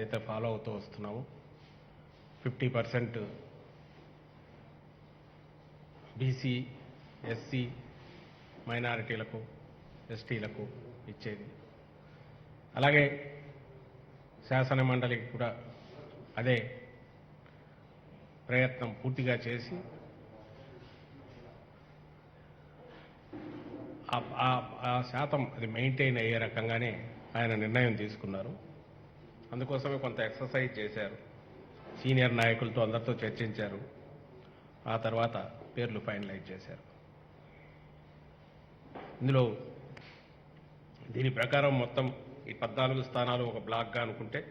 ఏదైతే ఫాలో అవుతూ వస్తున్నామో 50% BC, SC, మైనారిటీలకు, ఎస్టీలకు ఇచ్చేది. అలాగే శాసన మండలికి కూడా అదే ప్రయత్నం పూర్తిగా చేసి ఆ శాతం అది మెయింటైన్ అయ్యే రకంగానే ఆయన నిర్ణయం తీసుకున్నారు. అందుకోసమే కొంత ఎక్సర్సైజ్ చేశారు. సీనియర్ నాయకులతో అందరితో చర్చించారు. ఆ తర్వాత పేర్లు ఫైనలైజ్ చేశారు. ఇందులో దీని ప్రకారం మొత్తం ఈ 14 స్థానాలు ఒక బ్లాక్గా అనుకుంటే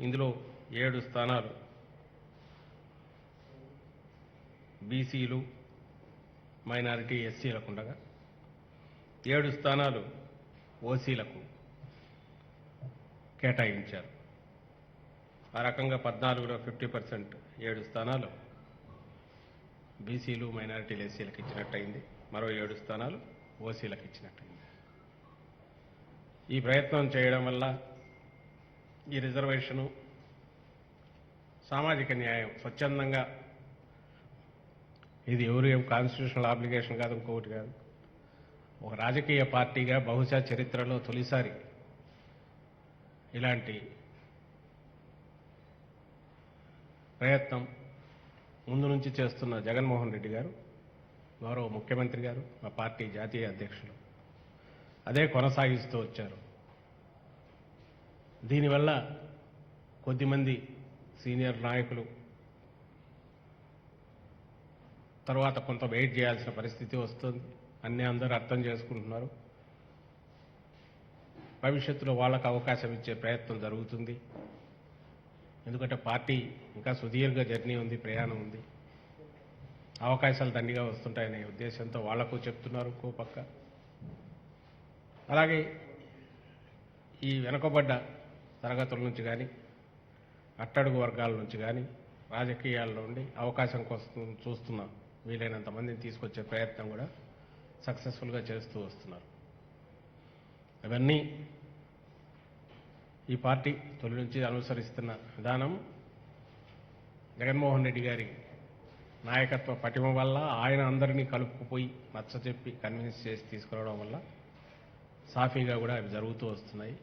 ఇందులో 7 స్థానాలు బీసీలు, మైనారిటీ, ఎస్సీలకు ఉండగా 7 స్థానాలు ఓసీలకు కేటాయించారు. ఆ రకంగా 14లో 50% 7 స్థానాలు బీసీలు, మైనారిటీలు, ఎస్సీలకు ఇచ్చినట్టయింది. మరో 7 స్థానాలు ఓసీలకు ఇచ్చినట్టయింది. ఈ ప్రయత్నం చేయడం వల్ల ఈ రిజర్వేషను సామాజిక న్యాయం స్వచ్ఛందంగా, ఇది ఎవరు కాన్స్టిట్యూషనల్ ఆబ్లిగేషన్ కాదు, ఇంకొకటి కాదు, ఒక రాజకీయ పార్టీగా బహుశా చరిత్రలో తొలిసారి ఇలాంటి ప్రయత్నం ముందు నుంచి చేస్తున్న జగన్మోహన్ రెడ్డి గారు, గౌరవ ముఖ్యమంత్రి గారు, మా పార్టీ జాతీయ అధ్యక్షులు అదే కొనసాగిస్తూ వచ్చారు. దీనివల్ల కొద్దిమంది సీనియర్ నాయకులు తర్వాత కొంత వెయిట్ చేయాల్సిన పరిస్థితి వస్తుంది. అందరూ అర్థం చేసుకుంటున్నారు. భవిష్యత్తులో వాళ్ళకు అవకాశం ఇచ్చే ప్రయత్నం జరుగుతుంది. ఎందుకంటే పార్టీ ఇంకా సుదీర్ఘ జర్నీ ఉంది, ప్రయాణం ఉంది. అవకాశాలు దండిగా వస్తుంటాయనే ఉద్దేశంతో వాళ్లకు చెప్తున్నారు ఇంకో పక్క. అలాగే ఈ వెనుకబడ్డ తరగతుల నుంచి కానీ, అట్టడుగు వర్గాల నుంచి కానీ, రాజకీయాల్లో ఉండి అవకాశం కోసం చూస్తున్న వీలైనంత మందిని తీసుకొచ్చే ప్రయత్నం కూడా సక్సెస్ఫుల్గా చేస్తూ వస్తున్నారు. ఇవన్నీ ఈ పార్టీ తొలి నుంచి అనుసరిస్తున్న విధానం జగన్మోహన్ రెడ్డి గారి నాయకత్వ పటిమ వల్ల, ఆయన అందరినీ కలుపుకుపోయి నచ్చచెప్పి కన్విన్స్ చేసి తీసుకురావడం వల్ల సాఫీగా కూడా అవి జరుగుతూ వస్తున్నాయి.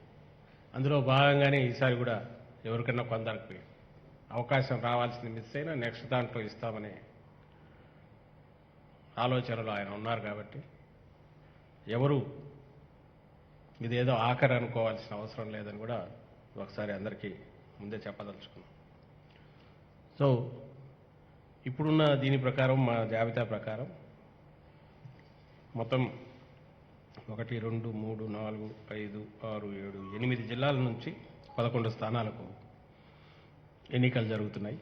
అందులో భాగంగానే ఈసారి కూడా ఎవరికన్నా కొందరికి అవకాశం రావాల్సింది మిస్ అయినా నెక్స్ట్ దాంట్లో ఇస్తామనే ఆలోచనలో ఆయన ఉన్నారు. కాబట్టి ఎవరు ఇదేదో ఆఖరి అనుకోవాల్సిన అవసరం లేదని కూడా ఒకసారి అందరికీ ముందే చెప్పదలుచుకున్నాం. సో ఇప్పుడున్న దీని ప్రకారం, మా జాబితా ప్రకారం మొత్తం 1, 2, 3, 4, 5, 6, 7, 8 జిల్లాల నుంచి 11 స్థానాలకు ఎన్నికలు జరుగుతున్నాయి.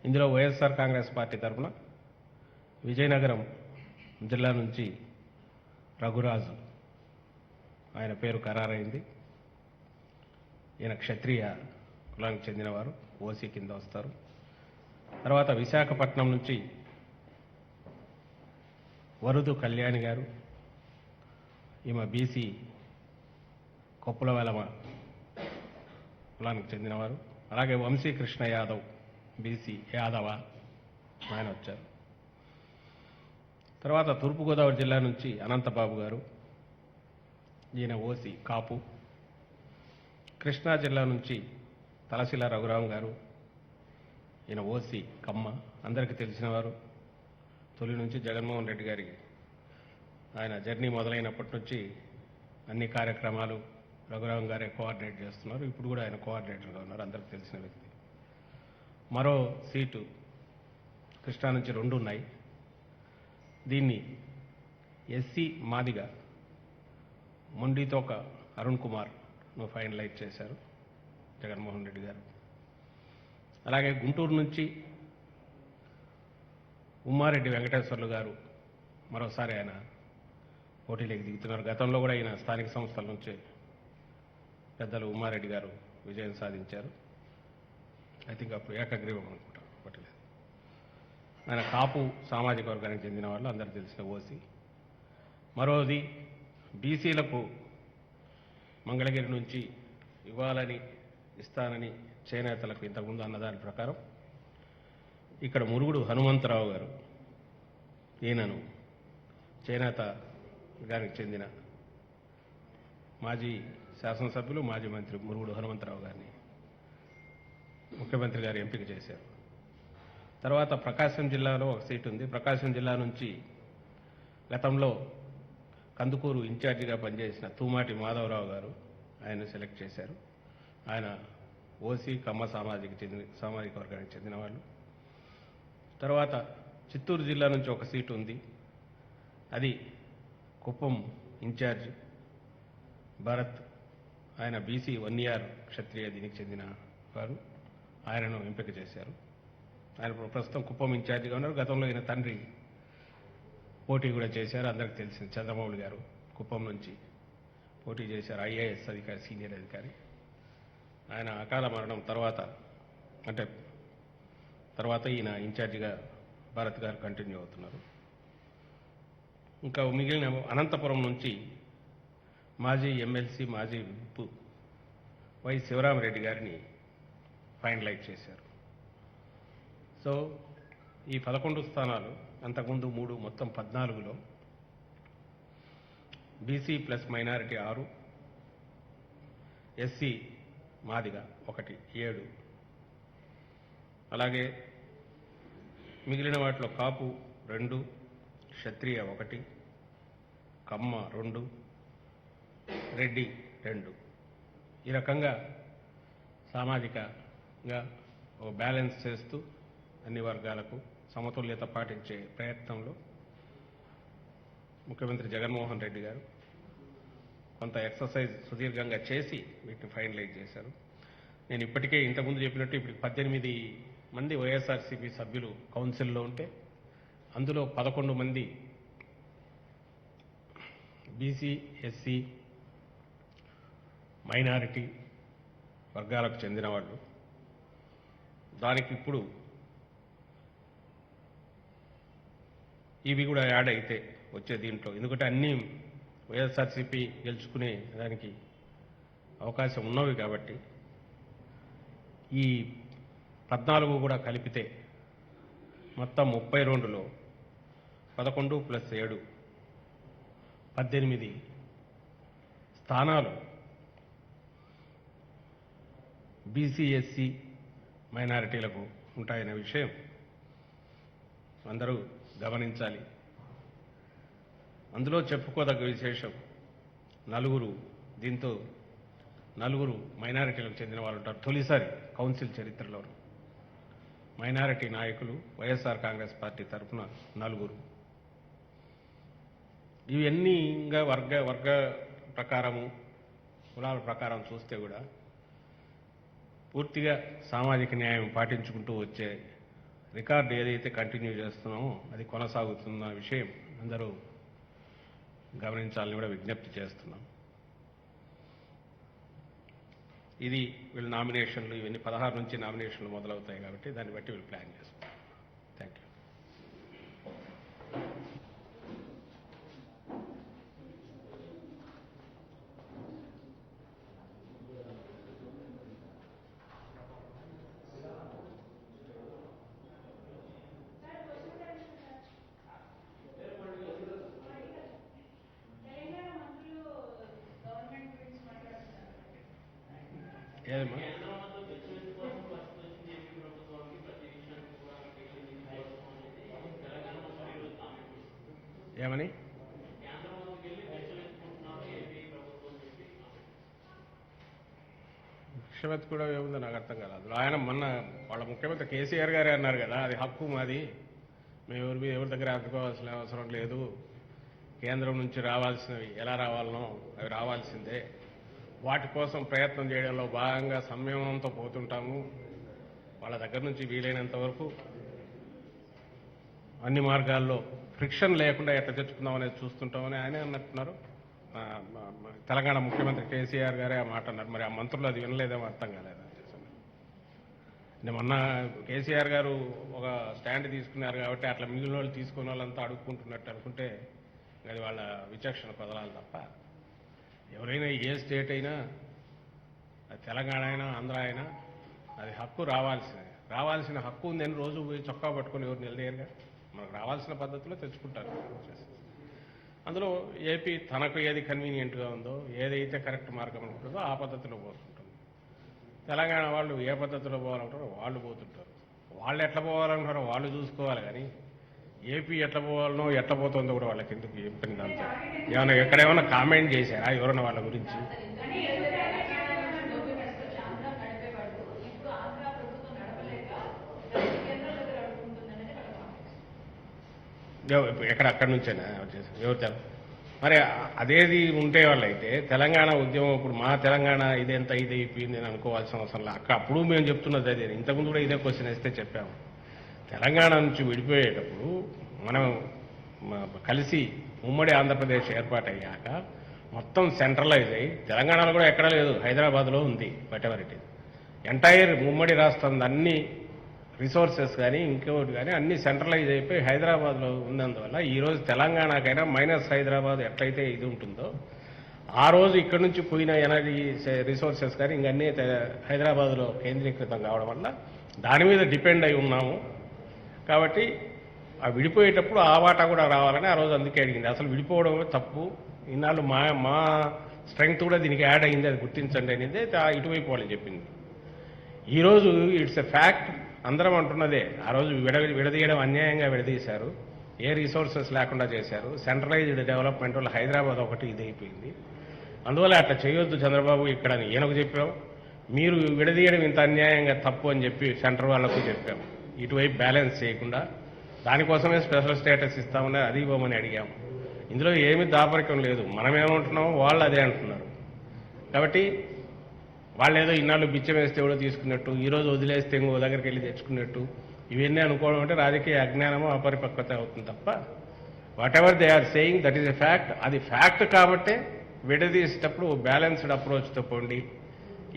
ఇందులో వైఎస్ఆర్ కాంగ్రెస్ పార్టీ తరఫున విజయనగరం జిల్లా నుంచి రఘురాజు, ఆయన పేరు ఖరారైంది. ఈయన క్షత్రియ కులానికి చెందినవారు, ఓసీ కింద వస్తారు. తర్వాత విశాఖపట్నం నుంచి వరుదు కళ్యాణి గారు, ఈమె బీసీ కొప్పుల వెలమ కులానికి చెందినవారు. అలాగే వంశీకృష్ణ యాదవ్, బీసీ యాదవ, ఆయన వచ్చారు. తర్వాత తూర్పుగోదావరి జిల్లా నుంచి అనంతబాబు గారు, ఈయన ఓసీ కాపు. కృష్ణా జిల్లా నుంచి తలశిల రఘురాం గారు, ఈయన ఓసీ కమ్మ. అందరికీ తెలిసినవారు. తొలి నుంచి జగన్మోహన్ రెడ్డి గారికి ఆయన జర్నీ మొదలైనప్పటి నుంచి అన్ని కార్యక్రమాలు రఘురాం గారే కోఆర్డినేట్ చేస్తున్నారు. ఇప్పుడు కూడా ఆయన కోఆర్డినేటర్గా ఉన్నారు, అందరికీ తెలిసిన వ్యక్తి. మరో సీటు కృష్ణా నుంచి 2 ఉన్నాయి. దీన్ని ఎస్సీ మాదిగా మొండితోక అరుణ్ కుమార్ను ఫైనలైజ్ చేశారు జగన్మోహన్ రెడ్డి గారు. అలాగే గుంటూరు నుంచి ఉమ్మారెడ్డి వెంకటేశ్వర్లు గారు మరోసారి ఆయన పోటీలోకి దిగుతున్నారు. గతంలో కూడా ఆయన స్థానిక సంస్థల నుంచి పెద్దలు ఉమ్మారెడ్డి గారు విజయం సాధించారు. ఐ థింక్ అప్పుడు ఏకగ్రీవం అనుకుంటా, పట్టలేదు. ఆయన కాపు సామాజిక వర్గానికి చెందిన వాళ్ళు, అందరూ తెలిసిన ఓసీ. మరోది బీసీలకు మంగళగిరి నుంచి ఇవ్వాలని ఇస్తానని చేనేతలకు ఇంతకుముందు అన్నదాని ప్రకారం ఇక్కడ మురుగుడు హనుమంతరావు గారు, ఈయనను చేనేత గారికి చెందిన మాజీ శాసనసభ్యులు మాజీ మంత్రి మురుగుడు హనుమంతరావు గారిని ముఖ్యమంత్రి గారు ఎంపిక చేశారు. తర్వాత ప్రకాశం జిల్లాలో ఒక సీటు ఉంది. ప్రకాశం జిల్లా నుంచి గతంలో కందుకూరు ఇన్ఛార్జిగా పనిచేసిన తూమాటి మాధవరావు గారు ఆయన సెలెక్ట్ చేశారు. ఆయన ఓసీ కమ్మ సామాజిక వర్గానికి చెందిన వాళ్ళు. తర్వాత చిత్తూరు జిల్లా నుంచి ఒక సీటు ఉంది. అది కుప్పం ఇన్ఛార్జ్ భరత్, ఆయన బీసీ 1 ఇయర్ క్షత్రియ దీనికి చెందిన వారు. ఆయనను ఎంపిక చేశారు. ఆయన ప్రస్తుతం కుప్పం ఇన్ఛార్జిగా ఉన్నారు. గతంలో ఈయన తండ్రి పోటీ కూడా చేశారు, అందరికీ తెలిసింది. చంద్రమౌళి గారు కుప్పం నుంచి పోటీ చేశారు, ఐఏఎస్ అధికారి, సీనియర్ అధికారి. ఆయన అకాల మరణం తర్వాత ఈయన ఇన్ఛార్జిగా భారత్ గారు కంటిన్యూ అవుతున్నారు. ఇంకా మిగిలిన అనంతపురం నుంచి మాజీ ఎమ్మెల్సీ మాజీ విప్ వై శివరామరెడ్డి గారిని ఫైనలైజ్ చేశారు. సో ఈ 11 స్థానాలు, అంతకుముందు 3, మొత్తం 14లో BC plus minority 6, SC Madiga 1, 7. అలాగే మిగిలిన వాటిలో కాపు 2, క్షత్రియ 1, కమ్మ 2, రెడ్డి 2. ఈ రకంగా సామాజికంగా ఒక బ్యాలెన్స్ చేస్తూ అన్ని వర్గాలకు సమతుల్యత పాటించే ప్రయత్నంలో ముఖ్యమంత్రి జగన్మోహన్ రెడ్డి గారు కొంత ఎక్సర్సైజ్ సుదీర్ఘంగా చేసి వీటిని ఫైనలైజ్ చేశారు. నేను ఇప్పటికే ఇంతకుముందు చెప్పినట్టు ఇప్పుడు 18 మంది వైఎస్ఆర్సీపీ సభ్యులు కౌన్సిల్లో ఉంటే అందులో 11 మంది బీసీ, ఎస్సీ, మైనారిటీ వర్గాలకు చెందిన వాళ్ళు. దానికి ఇప్పుడు ఇవి కూడా యాడ్ అయితే వచ్చే దీంట్లో, ఎందుకంటే అన్నీ వైఎస్ఆర్సీపీ గెలుచుకునే దానికి అవకాశం ఉన్నవి కాబట్టి ఈ 14 కూడా కలిపితే మొత్తం 32లో 11 + 7 18 స్థానాలు బీసీ, ఎస్సీ, మైనారిటీలకు ఉంటాయనే విషయం అందరూ గమనించాలి. అందులో చెప్పుకోదగ్గ విశేషం దీంతో 4 మైనారిటీలకు చెందిన వాళ్ళు ఉంటారు. తొలిసారి కౌన్సిల్ చరిత్రలో మైనారిటీ నాయకులు వైఎస్ఆర్ కాంగ్రెస్ పార్టీ తరఫున 4. ఇవన్నీ ఇంకా వర్గ ప్రకారము, కులాల ప్రకారం చూస్తే కూడా పూర్తిగా సామాజిక న్యాయం పాటించుకుంటూ వచ్చే రికార్డు ఏదైతే కంటిన్యూ చేస్తున్నామో అది కొనసాగుతున్న విషయం అందరూ గమనించాలని కూడా విజ్ఞప్తి చేస్తున్నాం. ఇది వీళ్ళ నామినేషన్లు, ఇవన్నీ 16 నుంచి నామినేషన్లు మొదలవుతాయి కాబట్టి దాన్ని బట్టి వీళ్ళు ప్లాన్ చేస్తాం. Thank you. ఏదమ్మా ఏమని భిక్షవత్ కూడా ఏముందో నాకు అర్థం కాలేదు. ఆయన మొన్న వాళ్ళ ముఖ్యమంత్రి కేసీఆర్ గారే అన్నారు కదా, అది హక్కు మాది, మేము ఎవరి దగ్గర అందుకోవాల్సిన అవసరం లేదు, కేంద్రం నుంచి రావాల్సినవి ఎలా రావాలనో అవి రావాల్సిందే, వాటి కోసం ప్రయత్నం చేయడంలో భాగంగా సంయమనంతో పోతుంటాము, వాళ్ళ దగ్గర నుంచి వీలైనంత వరకు అన్ని మార్గాల్లో ఫ్రిక్షన్ లేకుండా ఎట్లా తెచ్చుకుందాం అనేది చూస్తుంటామని ఆయనే అన్నట్టున్నారు. తెలంగాణ ముఖ్యమంత్రి కేసీఆర్ గారే ఆ మాట అన్నారు. మరి ఆ మంత్రులు అది వినలేదేమో అర్థం కాలేదు. మొన్న కేసీఆర్ గారు ఒక స్టాండ్ తీసుకున్నారు కాబట్టి అట్లా మిగిలిన వాళ్ళు తీసుకున్న వాళ్ళంతా అడుక్కుంటున్నట్టు అనుకుంటే అది వాళ్ళ విచక్షణ కుదరాలి తప్ప, ఎవరైనా ఏ స్టేట్ అయినా అది తెలంగాణ అయినా ఆంధ్ర అయినా అది హక్కు రావాల్సిన హక్కు ఉందని రోజు పోయి చొక్కా పట్టుకొని ఎవరు నిలదీయరుగా. మనకు రావాల్సిన పద్ధతిలో తెచ్చుకుంటారు. అందులో ఏపీ తనకు ఏది కన్వీనియంట్గా ఉందో, ఏదైతే కరెక్ట్ మార్గం ఉంటుందో ఆ పద్ధతిలో పోతుంటుంది. తెలంగాణ వాళ్ళు ఏ పద్ధతిలో పోవాలంటారో వాళ్ళు పోతుంటారు. వాళ్ళు ఎట్లా పోవాలంటారో వాళ్ళు చూసుకోవాలి. కానీ ఏపీ ఎట్లా పోవాలనో ఎట్లా పోతుందో కూడా వాళ్ళకి ఎందుకు ఏం పని దాంతో ఏమైనా ఎక్కడేమైనా కామెంట్ చేశారా ఎవరైనా వాళ్ళ గురించి? ఎక్కడ అక్కడి నుంచేనా ఎవరు మరి అదేది ఉంటే వాళ్ళైతే తెలంగాణ ఉద్యమం ఇప్పుడు మా తెలంగాణ ఇదెంత ఇది అయిపోయింది అని అనుకోవాల్సిన అవసరం లేదు. అప్పుడు మేము చెప్తున్నది అదే. ఇంతకుముందు కూడా ఇదే క్వశ్చన్ వేస్తే చెప్పాము. తెలంగాణ నుంచి విడిపోయేటప్పుడు మనం కలిసి ఉమ్మడి ఆంధ్రప్రదేశ్ ఏర్పాటయ్యాక మొత్తం సెంట్రలైజ్ అయ్యి తెలంగాణలో కూడా ఎక్కడా లేదు, హైదరాబాద్లో ఉంది. వాటెవర్ ఇట్ ఈజ్ ఎంటైర్ ఉమ్మడి రాష్ట్రం అన్ని రిసోర్సెస్ కానీ ఇంకోటి కానీ అన్ని సెంట్రలైజ్ అయిపోయి హైదరాబాద్లో ఉన్నందువల్ల ఈరోజు తెలంగాణకైనా మైనస్ హైదరాబాద్ ఎట్లయితే ఇది ఉంటుందో ఆ రోజు ఇక్కడి నుంచి పోయిన ఎనర్జీ రిసోర్సెస్ కానీ ఇంకన్నీ హైదరాబాద్లో కేంద్రీకృతం కావడం వల్ల దాని మీద డిపెండ్ అయి ఉన్నాము. కాబట్టి ఆ విడిపోయేటప్పుడు ఆ వాటా కూడా రావాలని ఆ రోజు అందుకే అడిగింది. అసలు విడిపోవడం తప్పు, ఇన్నాళ్ళు మా స్ట్రెంగ్త్ కూడా దీనికి యాడ్ అయింది, అది గుర్తించండి అనేది ఇటువైపు వాళ్ళు చెప్పింది. ఈరోజు ఇట్స్ ఎ ఫ్యాక్ట్, అందరం అంటున్నదే. ఆ రోజు విడదీయడం అన్యాయంగా విడదీశారు, ఏ రిసోర్సెస్ లేకుండా చేశారు, సెంట్రలైజ్డ్ డెవలప్మెంట్ వల్ల హైదరాబాద్ ఒకటి ఇదైపోయింది. అందువల్ల అట్లా చేయొద్దు చంద్రబాబు ఇక్కడ ఈయనకు చెప్పాం, మీరు విడదీయడం ఇంత అన్యాయంగా తప్పు అని చెప్పి సెంటర్ వాళ్ళకు చెప్పాం. ఇటువైపు బ్యాలెన్స్ చేయకుండా దానికోసమే స్పెషల్ స్టేటస్ ఇస్తామని అది ఇవ్వమని అడిగాము. ఇందులో ఏమీ దాపరికం లేదు. మనం ఏమంటున్నామో వాళ్ళు అదే అంటున్నారు. కాబట్టి వాళ్ళు ఏదో ఇన్నాళ్ళు బిచ్చం వేస్తే ఎవడో తీసుకున్నట్టు, ఈరోజు వదిలేస్తే ఇంకో దగ్గరికి వెళ్ళి తెచ్చుకున్నట్టు ఇవన్నీ అనుకోవడం అంటే రాజకీయ అజ్ఞానము అపరిపక్వత అవుతుంది తప్ప whatever they are saying that is a fact. అది ఫ్యాక్ట్ కాబట్టే విడదీసేటప్పుడు బ్యాలెన్స్డ్ అప్రోచ్తో పోండి.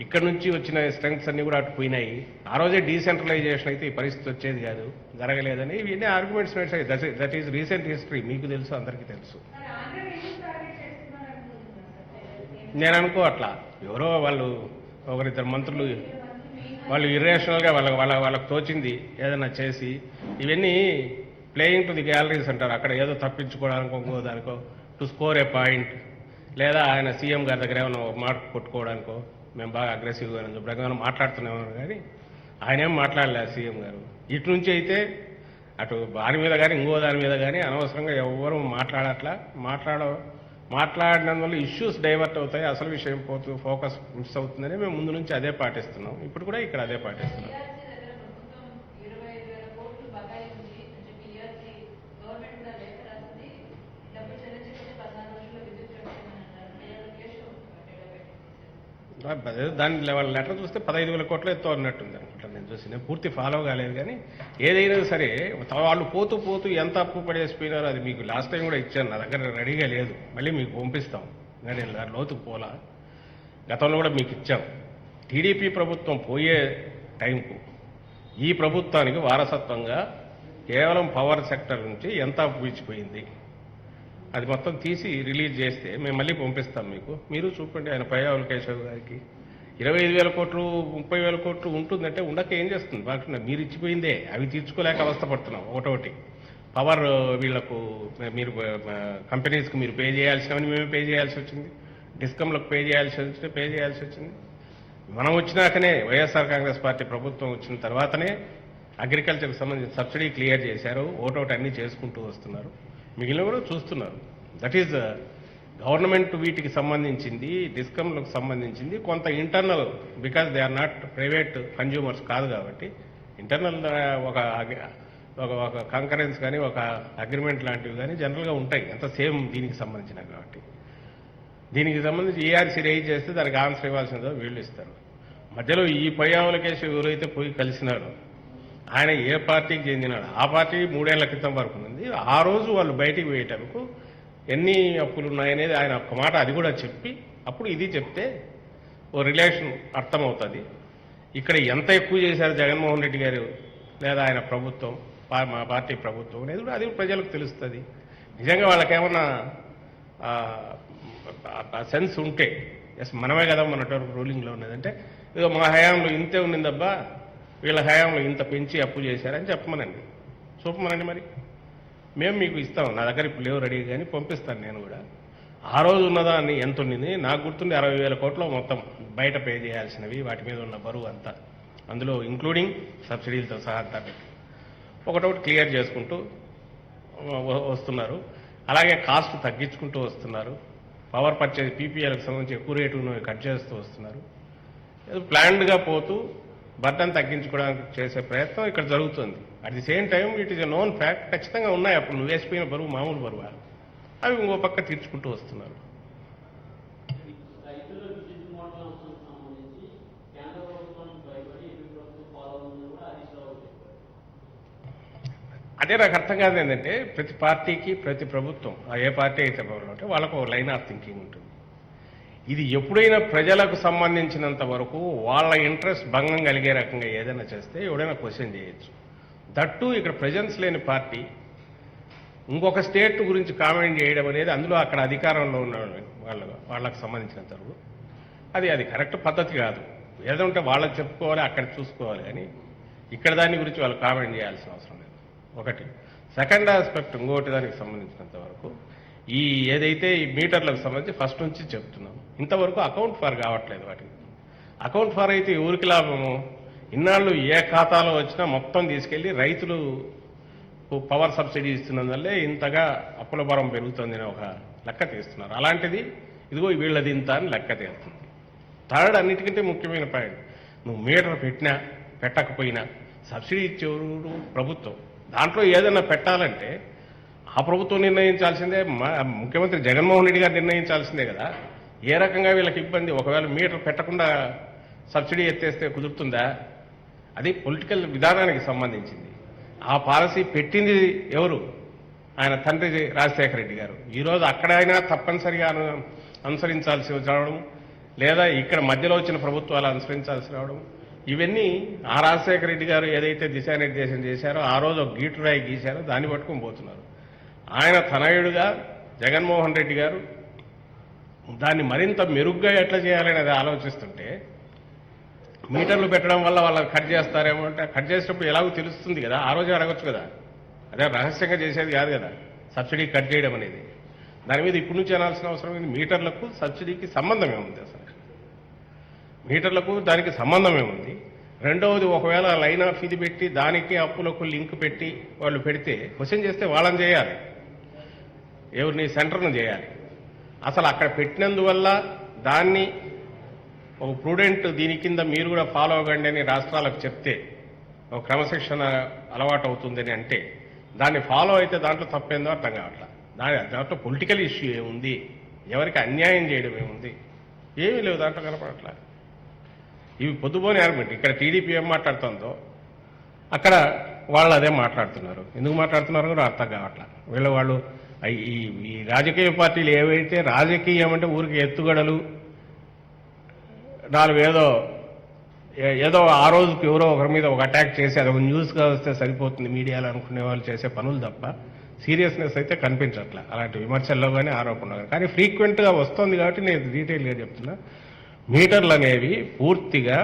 ఇక్కడ నుంచి వచ్చిన స్ట్రెంగ్స్ అన్ని కూడా అటు పోయినాయి. ఆ రోజే డీసెంట్రలైజేషన్ అయితే ఈ పరిస్థితి వచ్చేది కాదు, జరగలేదని ఇవన్నీ ఆర్గ్యుమెంట్స్ వేసాయి. దట్ ఈస్ రీసెంట్ హిస్టరీ, మీకు తెలుసు, అందరికీ తెలుసు. నేను అనుకో అట్లా ఎవరో వాళ్ళు ఒకరిద్దరు మంత్రులు వాళ్ళు ఇర్రేషనల్గా వాళ్ళకు తోచింది ఏదైనా చేసి ఇవన్నీ ప్లేయింగ్ టు ది గ్యాలరీస్ అంటారు. అక్కడ ఏదో తప్పించుకోవడానికో ఇంకో దానికో టు స్కోర్ ఏ పాయింట్, లేదా ఆయన సీఎం గారి దగ్గర ఏమైనా మార్క్ కొట్టుకోవడానికో మేము బాగా అగ్రెసివ్గా చెప్పడానికి మాట్లాడుతున్నామని, కానీ ఆయన ఏం మాట్లాడలేదు సీఎం గారు. ఇటు నుంచి అయితే అటు దాని మీద కానీ ఇంకో దాని మీద కానీ అనవసరంగా ఎవరు మాట్లాడినందువల్ల ఇష్యూస్ డైవర్ట్ అవుతాయి, అసలు విషయం ఫోకస్ మిస్ అవుతుందని మేము ముందు నుంచి అదే పాటిస్తున్నాం. ఇప్పుడు కూడా ఇక్కడ అదే పాటిస్తున్నాం. దాని లెటర్ చూస్తే 15,000 కోట్లు ఎత్తో అన్నట్టుంది అనుకుంటా. నేను చూసి నేను పూర్తి ఫాలో కాలేదు. కానీ ఏదైనా సరే వాళ్ళు పోతూ ఎంత అప్పు పడేసిపోయినారో అది మీకు లాస్ట్ టైం కూడా ఇచ్చాను, నా దగ్గర రెడీగా లేదు, మళ్ళీ మీకు పంపిస్తాం. నేను లోతుకు పోలా, గతంలో కూడా మీకు ఇచ్చాం. టీడీపీ ప్రభుత్వం పోయే టైంకు ఈ ప్రభుత్వానికి వారసత్వంగా కేవలం పవర్ సెక్టర్ నుంచి ఎంత అప్పు ఇచ్చిపోయింది అది మొత్తం తీసి రిలీజ్ చేస్తే మేము మళ్ళీ పంపిస్తాం మీకు. మీరు చూపండి. ఆయన పయ్యావుల కేశవ్ గారికి 25,000 కోట్లు 30,000 కోట్లు ఉంటుందంటే ఉండక ఏం చేస్తుంది బాగుంటుంది. మీరు ఇచ్చిపోయిందే అవి తీర్చుకోలేక అవస్థపడుతున్నాం. ఒకటోటి పవర్ వీళ్లకు మీరు కంపెనీస్కి మీరు పే చేయాల్సినవని మేమే పే చేయాల్సి వచ్చింది, డిస్కమ్లకు పే చేయాల్సి వచ్చింది. మనం వచ్చినాకనే వైఎస్ఆర్ కాంగ్రెస్ పార్టీ ప్రభుత్వం వచ్చిన తర్వాతనే అగ్రికల్చర్కి సంబంధించిన సబ్సిడీ క్లియర్ చేశారు. ఓటోటి అన్నీ చేసుకుంటూ వస్తున్నారు. మిగిలిన కూడా చూస్తున్నారు. దట్ ఈజ్ గవర్నమెంట్ వీటికి సంబంధించింది, డిస్కమ్లకు సంబంధించింది కొంత internal, because they are not private consumers కాదు కాబట్టి ఇంటర్నల్ ఒక కంకరెన్స్ కానీ ఒక అగ్రిమెంట్ లాంటివి కానీ జనరల్గా ఉంటాయి. అంత సేమ్ దీనికి సంబంధించిన కాబట్టి దీనికి సంబంధించి ఏఆర్సీ రైజ్ చేస్తే దానికి ఆన్సర్ ఇవ్వాల్సిందో వీళ్ళు ఇస్తారు. మధ్యలో ఈ పయ్యావుల కేసు ఎవరైతే పోయి కలిసినారో ఆయన ఏ పార్టీకి చెందినాడు, ఆ పార్టీ 3 ఏళ్ల క్రితం వరకు ఉంది. ఆ రోజు వాళ్ళు బయటికి పోయేటప్పుడు ఎన్ని అప్పులు ఉన్నాయనేది ఆయన ఒక్క మాట అది కూడా చెప్పి అప్పుడు ఇది చెప్తే ఓ రిలేషన్ అర్థమవుతుంది. ఇక్కడ ఎంత ఎక్కువ చేశారు జగన్మోహన్ రెడ్డి గారు లేదా ఆయన ప్రభుత్వం, మా పార్టీ ప్రభుత్వం అనేది కూడా అది ప్రజలకు తెలుస్తుంది. నిజంగా వాళ్ళకేమన్నా సెన్స్ ఉంటే ఎస్ మనమే కదా మొన్నటి రూలింగ్లో ఉన్నదంటే ఇదో మా హయాంలో ఇంతే ఉన్నదబ్బా, వీళ్ళ హయాంలో ఇంత పెంచి అప్పు చేశారని చెప్పమనండి, చూపమనండి. మరి మేము మీకు ఇస్తాం, నా దగ్గర ఇప్పుడు లేవు రెడీ కానీ పంపిస్తాను నేను కూడా. ఆ రోజు ఉన్నదాన్ని ఎంత ఉండింది నాకు గుర్తుండి 60,000 కోట్లు మొత్తం బయట పే చేయాల్సినవి, వాటి మీద ఉన్న బరువు అంతా, అందులో ఇంక్లూడింగ్ సబ్సిడీలతో సహా అంతా పెట్టి ఒకటొకటి క్లియర్ చేసుకుంటూ వస్తున్నారు. అలాగే కాస్ట్ తగ్గించుకుంటూ వస్తున్నారు. పవర్ పర్చేజ్ పీపీఎల్కి సంబంధించి ఎక్కువ రేటును కట్ చేస్తూ వస్తున్నారు. ప్లాన్డ్గా పోతూ బర్డన్ తగ్గించుకోవడానికి చేసే ప్రయత్నం ఇక్కడ జరుగుతుంది. At the same time it is a known fact, ఖచ్చితంగా ఉన్నాయి. అప్పుడు నువ్వు వేసిపోయిన బరువు మామూలు బరువు, అవి ఇంకో పక్క తీర్చుకుంటూ వస్తున్నారు. అదే నాకు అర్థం కాదు ఏంటంటే, ప్రతి పార్టీకి ప్రతి ప్రభుత్వం ఏ పార్టీ అయితే ఉంటే వాళ్ళకు ఒక లైన్ ఆఫ్ థింకింగ్ ఉంటుంది. ఇది ఎప్పుడైనా ప్రజలకు సంబంధించినంత వరకు వాళ్ళ ఇంట్రెస్ట్ భంగం కలిగే రకంగా ఏదైనా చేస్తే ఎవడైనా క్వశ్చన్ చేయొచ్చు. దట్టు ఇక్కడ ప్రెజెన్స్ లేని పార్టీ ఇంకొక స్టేట్ గురించి కామెంట్ చేయడం అనేది, అందులో అక్కడ అధికారంలో ఉన్న వాళ్ళకు సంబంధించినంత వరకు అది కరెక్ట్ పద్ధతి కాదు. ఏదంటే వాళ్ళకి చెప్పుకోవాలి, అక్కడ చూసుకోవాలి, కానీ ఇక్కడ దాని గురించి వాళ్ళు కామెంట్ చేయాల్సిన అవసరం లేదు. ఒకటి. సెకండ్ ఆస్పెక్ట్ ఇంకోటి దానికి సంబంధించినంత వరకు ఈ ఏదైతే ఈ మీటర్లకు సంబంధించి ఫస్ట్ నుంచి చెప్తున్నాం, ఇంతవరకు అకౌంట్ ఫార్ కావట్లేదు. వాటికి అకౌంట్ ఫార్ అయితే ఊరికి లాభము, ఇన్నాళ్ళు ఏ ఖాతాలో వచ్చినా మొత్తం తీసుకెళ్లి రైతులు పవర్ సబ్సిడీ ఇస్తున్నందువల్లే ఇంతగా అప్పుల భారం పెరుగుతుందని ఒక లెక్క తీస్తున్నారు. అలాంటిది ఇదిగో వీళ్ళది ఇంత అని లెక్క తీస్తుంది. థర్డ్, అన్నిటికంటే ముఖ్యమైన పాయింట్, నువ్వు మీటర్ పెట్టినా పెట్టకపోయినా సబ్సిడీ ఇచ్చేవారు ప్రభుత్వం. దాంట్లో ఏదైనా పెట్టాలంటే ఆ ప్రభుత్వం నిర్ణయించాల్సిందే, ముఖ్యమంత్రి జగన్మోహన్ రెడ్డి గారు నిర్ణయించాల్సిందే కదా. ఏ రకంగా వీళ్ళకి ఇబ్బంది, ఒకవేళ మీటర్ పెట్టకుండా సబ్సిడీ ఎత్తేస్తే కుదురుతుందా? అది పొలిటికల్ విధానానికి సంబంధించింది. ఆ పాలసీ పెట్టింది ఎవరు? ఆయన తండ్రి రాజశేఖర రెడ్డి గారు. ఈరోజు అక్కడైనా తప్పనిసరిగా అనుసరించాల్సి రావడం, లేదా ఇక్కడ మధ్యలో వచ్చిన ప్రభుత్వాలు అనుసరించాల్సి రావడం, ఇవన్నీ ఆ రాజశేఖర రెడ్డి గారు ఏదైతే దిశానిర్దేశం చేశారో ఆ రోజు ఒక గీటురాయి గీశారో దాన్ని పట్టుకొని పోతున్నారు. ఆయన తనయుడుగా జగన్మోహన్ రెడ్డి గారు దాన్ని మరింత మెరుగ్గా ఎట్లా చేయాలనేది ఆలోచిస్తుంటే, మీటర్లు పెట్టడం వల్ల వాళ్ళకి కట్ చేస్తారేమో అంటే, కట్ చేసేటప్పుడు ఎలాగో తెలుస్తుంది కదా, ఆ రోజే అడగచ్చు కదా. అదే రహస్యంగా చేసేది కాదు కదా సబ్సిడీ కట్ చేయడం అనేది. దాని మీద ఇప్పటి నుంచి అనాల్సిన అవసరం ఏంది? మీటర్లకు సబ్సిడీకి సంబంధం ఏముంది? అసలు మీటర్లకు దానికి సంబంధం ఏముంది? రెండవది, ఒకవేళ లైన్ ఆఫ్ ఇది పెట్టి దానికి అప్పులకు లింక్ పెట్టి వాళ్ళు పెడితే క్వశ్చన్ చేస్తే వాళ్ళని చేయాలి, ఎవరిని? సెంటర్ను చేయాలి. అసలు అక్కడ పెట్టినందువల్ల దాన్ని ఒక ప్రూడెంట్ దీని కింద మీరు కూడా ఫాలో అవ్వండి అని రాష్ట్రాలకు చెప్తే ఒక క్రమశిక్షణ అలవాటు అవుతుందని అంటే, దాన్ని ఫాలో అయితే దాంట్లో తప్పేందో అర్థం కావట్లా. దాంట్లో పొలిటికల్ ఇష్యూ ఏముంది? ఎవరికి అన్యాయం చేయడం ఏముంది? ఏమీ లేవు దాంట్లో, కనపడట్లా. ఇవి పొద్దుపోని ఆర్గ్యుమెంట్. ఇక్కడ టీడీపీ ఏం మాట్లాడుతుందో అక్కడ వాళ్ళు అదే మాట్లాడుతున్నారు. ఎందుకు మాట్లాడుతున్నారో కూడా అర్థం కావట్లా. వాళ్ళు ఈ రాజకీయ పార్టీలు ఏవైతే రాజకీయం అంటే ఊరికి ఎత్తుగడలు, నాలుగు ఏదో ఆ రోజుకి ఎవరో ఒకరి మీద ఒక అటాక్ చేసి అదొక న్యూస్గా వస్తే సరిపోతుంది మీడియాలో అనుకునే వాళ్ళు చేసే పనులు తప్ప సీరియస్నెస్ అయితే కనిపించట్లే అలాంటి విమర్శల్లో కానీ ఆరోపణలు. కానీ ఫ్రీక్వెంట్గా వస్తుంది కాబట్టి నేను డీటెయిల్గా చెప్తున్నా. మీటర్లు అనేవి పూర్తిగా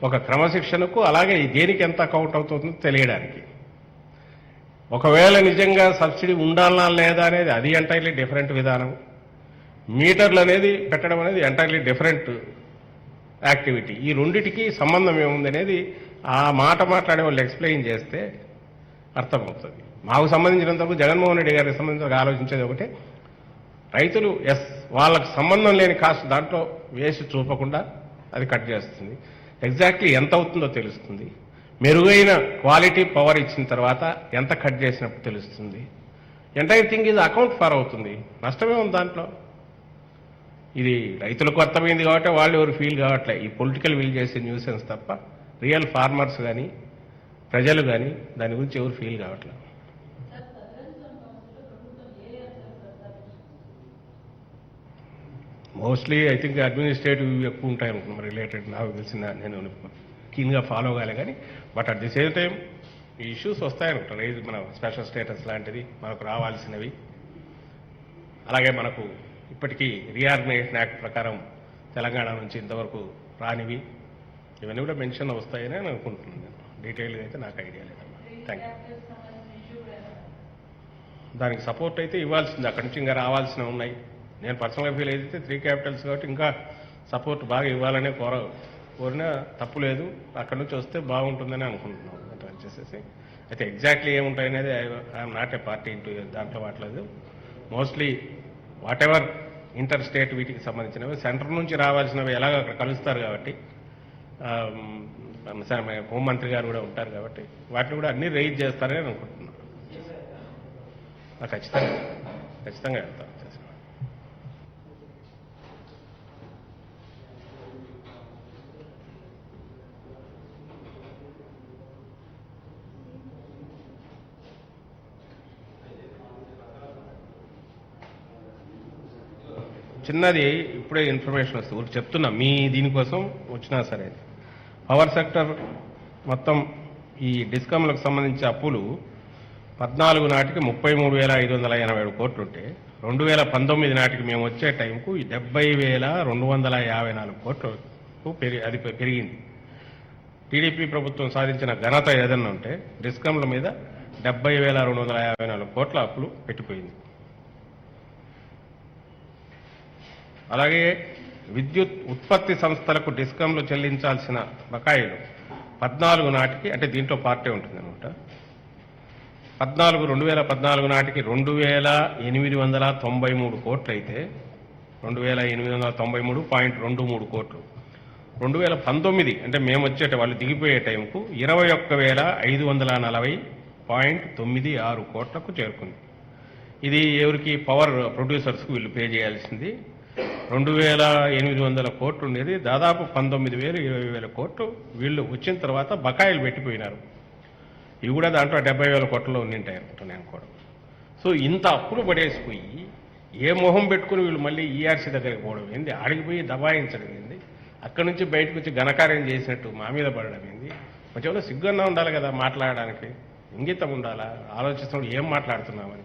ఒక క్రమశిక్షణకు, అలాగే దేనికి ఎంత అకౌంట్ అవుతుందో తెలియడానికి. ఒకవేళ నిజంగా సబ్సిడీ ఉండాలా లేదా అనేది అది ఎంటైర్లీ డిఫరెంట్ విధానం. మీటర్లు అనేది పెట్టడం అనేది ఎంటైర్లీ డిఫరెంట్ యాక్టివిటీ. ఈ రెండిటికి సంబంధం ఏముంది అనేది ఆ మాట మాట్లాడే వాళ్ళు ఎక్స్ప్లెయిన్ చేస్తే అర్థమవుతుంది. మాకు సంబంధించినంతవరకు జగన్మోహన్ రెడ్డి గారికి సంబంధించి ఆలోచించేది ఒకటే, రైతులు వాళ్ళకు సంబంధం లేని కాస్ట్ దాంట్లో వేసి చూపకుండా అది కట్ చేస్తుంది. ఎగ్జాక్ట్లీ ఎంత అవుతుందో తెలుస్తుంది. మెరుగైన క్వాలిటీ పవర్ ఇచ్చిన తర్వాత ఎంత కట్ చేసినప్పుడు తెలుస్తుంది. ఎంటైర్ థింగ్ ఇది అకౌంట్ ఫార్ అవుతుంది. నష్టమే ఉంది దాంట్లో. ఇది రైతులకు అర్థమైంది కాబట్టి వాళ్ళు ఎవరు ఫీల్ కావట్లే. ఈ పొలిటికల్ వీల్ చేసే న్యూసెన్స్ తప్ప రియల్ ఫార్మర్స్ కానీ ప్రజలు కానీ దాని గురించి ఎవరు ఫీల్ కావట్లేదు. మోస్ట్లీ ఐ థింక్ అడ్మినిస్ట్రేటివ్ ఎక్కువ ఉంటాయి అనుకున్నాం రిలేటెడ్. నాకు తెలిసిన నేను కీన్గా ఫాలో కాలే కానీ, but at the same time ఈ ఇష్యూస్ వస్తాయనుకుంటారు. ఇది మన స్పెషల్ స్టేటస్ లాంటిది మనకు రావాల్సినవి. అలాగే మనకు ఇప్పటికీ రీఆర్గనైజేషన్ యాక్ట్ ప్రకారం తెలంగాణ నుంచి ఇంతవరకు రానివి ఇవన్నీ కూడా మెన్షన్ వస్తాయని నేను అనుకుంటున్నాను. డీటెయిల్గా అయితే నాకు ఐడియా లేదమ్మా. Thank you. దానికి సపోర్ట్ అయితే ఇవ్వాల్సింది, అక్కడి నుంచి ఇంకా రావాల్సినవి ఉన్నాయి. నేను పర్సనల్గా ఫీల్ అయితే 3 క్యాపిటల్స్ కాబట్టి ఇంకా సపోర్ట్ బాగా ఇవ్వాలనే కోరినా తప్పు లేదు. అక్కడి నుంచి వస్తే బాగుంటుందని అనుకుంటున్నాం. అంటే వచ్చేసేసి అయితే ఎగ్జాక్ట్లీ ఏముంటాయనేది I'm not a party into దాంట్లో వాట్లేదు. Mostly whatever interstate వీటికి సంబంధించినవి సెంటర్ నుంచి రావాల్సినవి ఎలాగో అక్కడ కలుస్తారు కాబట్టి హోంమంత్రి గారు కూడా ఉంటారు కాబట్టి వాటిని కూడా అన్ని రైజ్ చేస్తారని అనుకుంటున్నాను. ఖచ్చితంగా ఖచ్చితంగా వెళ్తాను. చిన్నది ఇప్పుడే ఇన్ఫర్మేషన్ వస్తుంది, ఊరికి చెప్తున్నా మీ దీనికోసం వచ్చినా సరే. పవర్ సెక్టర్ మొత్తం ఈ డిస్కమ్లకు సంబంధించి అప్పులు 14 నాటికి 33,587 కోట్లు ఉంటే 2019 నాటికి మేము వచ్చే టైంకు 70,254 కోట్లకు అది పెరిగింది. టీడీపీ ప్రభుత్వం సాధించిన ఘనత ఏదన్నా ఉంటే డిస్కమ్ల మీద 70,254 కోట్ల అప్పులు పెట్టిపోయింది. అలాగే విద్యుత్ ఉత్పత్తి సంస్థలకు డిస్కంలు చెల్లించాల్సిన బకాయిలు 14 నాటికి, అంటే దీంట్లో పార్టీ ఉంటుందన్నమాట, 2014 నాటికి 2,893 కోట్లు అయితే 2,893.23 కోట్లు 2019 అంటే మేము వచ్చేట వాళ్ళు దిగిపోయే టైంకు 21,540.96 కోట్లకు చేరుకుంది. ఇది ఎవరికి? పవర్ ప్రొడ్యూసర్స్కు వీళ్ళు పే చేయాల్సింది. 2,800 కోట్లు ఉండేది, దాదాపు 19,000 20,000 కోట్లు వీళ్ళు వచ్చిన తర్వాత బకాయిలు పెట్టిపోయినారు. ఇవి కూడా దాంట్లో 70,000 కోట్లలో ఉండింటాయి అనుకుంటున్నాను కూడా. సో ఇంత అప్పులు పడేసిపోయి ఏ మొహం పెట్టుకుని వీళ్ళు మళ్ళీ ఈఆర్సీ దగ్గరికి పోవడం ఏంది, ఆడిగిపోయి దబాయించడం ఏంది, అక్కడి నుంచి బయటకు వచ్చి ఘనకార్యం చేసినట్టు మా మీద పడడం ఏంది. కొంచెం సిగ్గున్నా ఉండాలి కదా మాట్లాడడానికి, ఇంగితం ఉండాలా, ఆలోచిస్తున్నప్పుడు ఏం మాట్లాడుతున్నామని.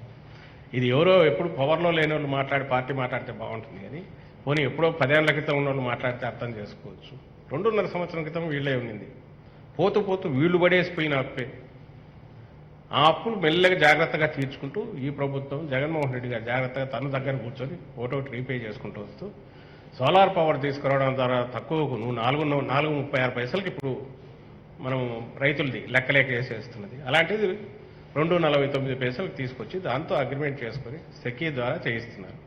ఇది ఎవరో ఎప్పుడు పవర్లో లేని వాళ్ళు మాట్లాడి పార్టీ మాట్లాడితే బాగుంటుంది కానీ పోనీ ఎప్పుడో 10 ఏళ్ల క్రితం ఉన్న వాళ్ళు మాట్లాడితే అర్థం చేసుకోవచ్చు. 2.5 సంవత్సరం క్రితం వీళ్ళే ఉండింది. పోతూ పోతూ వీళ్ళు పడేసిపోయిన అప్పే. ఆ అప్పులు మెల్లగా జాగ్రత్తగా తీర్చుకుంటూ ఈ ప్రభుత్వం జగన్మోహన్ రెడ్డి గారు జాగ్రత్తగా తన దగ్గర కూర్చొని ఒకటి రీపే చేసుకుంటూ వస్తూ సోలార్ పవర్ తీసుకురావడం ద్వారా తక్కువకు 4.36 పైసలకి ఇప్పుడు మనం రైతులది లెక్కలేక వేసేస్తున్నది. అలాంటిది 2.49 పైసలకు తీసుకొచ్చి దాంతో అగ్రిమెంట్ చేసుకొని సెకీ ద్వారా చేయిస్తున్నారు.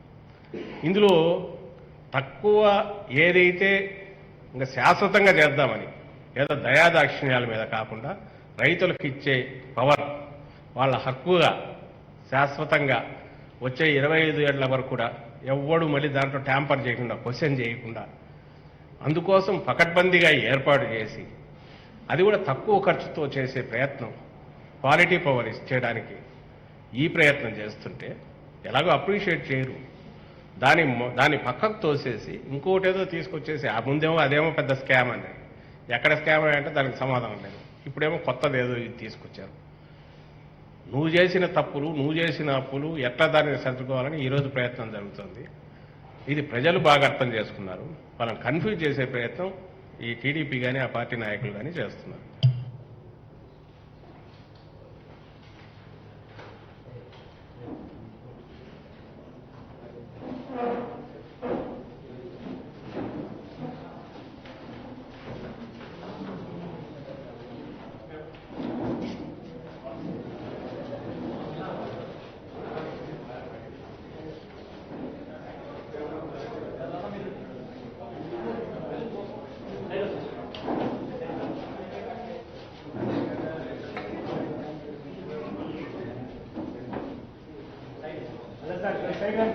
ఇందులో తక్కువ ఏదైతే ఇంకా శాశ్వతంగా చేద్దామని ఏదో దయాదాక్షిణ్యాల మీద కాకుండా రైతులకు ఇచ్చే పవర్ వాళ్ళ హక్కుగా శాశ్వతంగా వచ్చే 25 ఏళ్ల వరకు కూడా ఎవ్వడు మళ్ళీ దాంట్లో ట్యాంపర్ చేయకుండా, క్వశ్చన్ చేయకుండా అందుకోసం పకడ్బందీగా ఏర్పాటు చేసి అది కూడా తక్కువ ఖర్చుతో చేసే ప్రయత్నం, క్వాలిటీ పవర్ ఇచ్చేయడానికి ఈ ప్రయత్నం చేస్తుంటే ఎలాగో అప్రిషియేట్ చేయరు. దాన్ని పక్కకు తోసేసి ఇంకోటేదో తీసుకొచ్చేసి ఆ ముందేమో అదేమో పెద్ద స్కామ్ అని, ఎక్కడ స్కామ్ అంటే దానికి సమాధానం లేదు. ఇప్పుడేమో కొత్తది ఏదో ఇది తీసుకొచ్చారు. నువ్వు చేసిన తప్పులు, నువ్వు చేసిన అప్పులు ఎట్లా దాన్ని సర్దుకోవాలని ఈరోజు ప్రయత్నం జరుగుతుంది. ఇది ప్రజలు బాగా అర్థం చేసుకున్నారు. వాళ్ళని కన్ఫ్యూజ్ చేసే ప్రయత్నం ఈ టీడీపీ కానీ ఆ పార్టీ నాయకులు కానీ చేస్తున్నారు. Second,